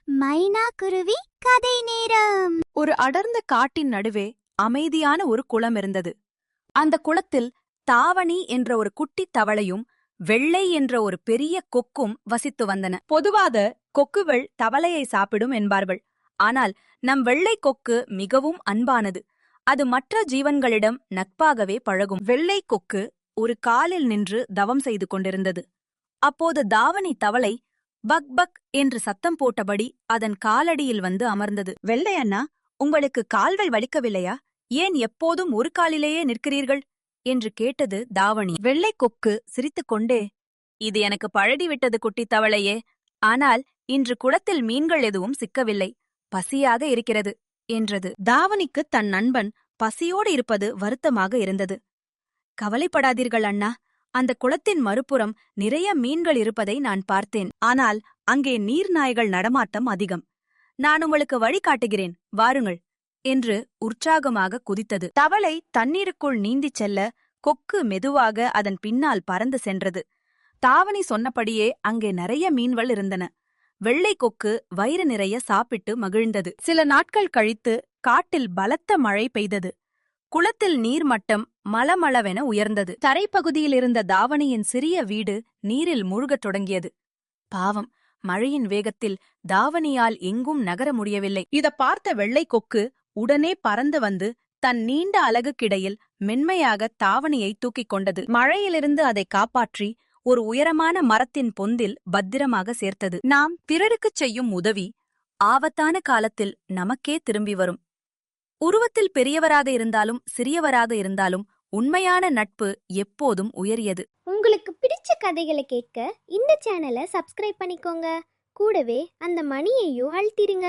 மைனா குருவி கதை நேரம். ஒரு அடர்ந்த காட்டின் நடுவே அமைதியான ஒரு குளம் இருந்தது. அந்த குளத்தில் தாவணி என்ற ஒரு குட்டித் தவளையும் வெள்ளை என்ற ஒரு பெரிய கொக்கும் வசித்து வந்தன. பொதுவாக கொக்குகள் தவளையை சாப்பிடும் என்பார்கள். ஆனால் நம் வெள்ளை கொக்கு மிகவும் அன்பானது. அது மற்ற ஜீவன்களிடம் நட்பாகவே பழகும். வெள்ளை கொக்கு ஒரு காலில் நின்று தவம் செய்து கொண்டிருந்தது. அப்போது தாவணி தவளை பக் பக் என்று சத்தம் போட்டபடி அதன் காலடியில் வந்து அமர்ந்தது. வெள்ளை அண்ணா, உங்களுக்கு கால்கள் வலிக்கவில்லையா? ஏன் எப்போதும் ஒரு காலிலேயே நிற்கிறீர்கள் என்று கேட்டது தாவணி. வெள்ளை கொக்கு சிரித்துக்கொண்டே, இது எனக்கு பழகிவிட்டது குட்டித் தவளையே. ஆனால் இன்று குளத்தில் மீன்கள் எதுவும் சிக்கவில்லை, பசியாக இருக்கிறது என்றது. தாவணிக்கு தன் நண்பன் பசியோடு இருப்பது வருத்தமாக இருந்தது. கவலைப்படாதீர்கள் அண்ணா, அந்த குளத்தின் மறுபுறம் நிறைய மீன்கள் இருப்பதை நான் பார்த்தேன். ஆனால் அங்கே நீர்நாய்கள் நடமாட்டம் அதிகம். நான் உங்களுக்கு வழி காட்டுகிறேன், வாருங்கள் என்று உற்சாகமாக குதித்தது. தவளை தண்ணீருக்குள் நீந்திச் செல்ல கொக்கு மெதுவாக அதன் பின்னால் பறந்து சென்றது. தாவணி சொன்னபடியே அங்கே நிறைய மீன்கள் இருந்தன. வெள்ளை கொக்கு வயிறு நிறைய சாப்பிட்டு மகிழ்ந்தது. சில நாட்கள் கழித்து காட்டில் பலத்த மழை பெய்தது. குளத்தில் நீர்மட்டம் மளமளவென உயர்ந்தது. தரைப்பகுதியிலிருந்த தாவணியின் சிறிய வீடு நீரில் மூழ்கத் தொடங்கியது. பாவம், மழையின் வேகத்தில் தாவணியால் எங்கும் நகர முடியவில்லை. இத பார்த்த வெள்ளை கொக்கு உடனே பறந்து வந்து தன் நீண்ட அலகுக்கிடையில் மென்மையாக தாவணியை தூக்கிக் கொண்டது. மழையிலிருந்து அதை காப்பாற்றி ஒரு உயரமான மரத்தின் பொந்தில் பத்திரமாக சேர்த்தது. நாம் பிறருக்குச் செய்யும் உதவி ஆபத்தான காலத்தில் நமக்கே திரும்பி வரும். உருவத்தில் பெரியவராக இருந்தாலும் சிறியவராக இருந்தாலும் உண்மையான நட்பு எப்போதும் உயரியது. உங்களுக்கு பிடிச்ச கதைகளை கேட்க இந்த சேனலை சப்ஸ்கிரைப் பண்ணிக்கோங்க. கூடவே அந்த மணியையும் அழுத்திடுங்க.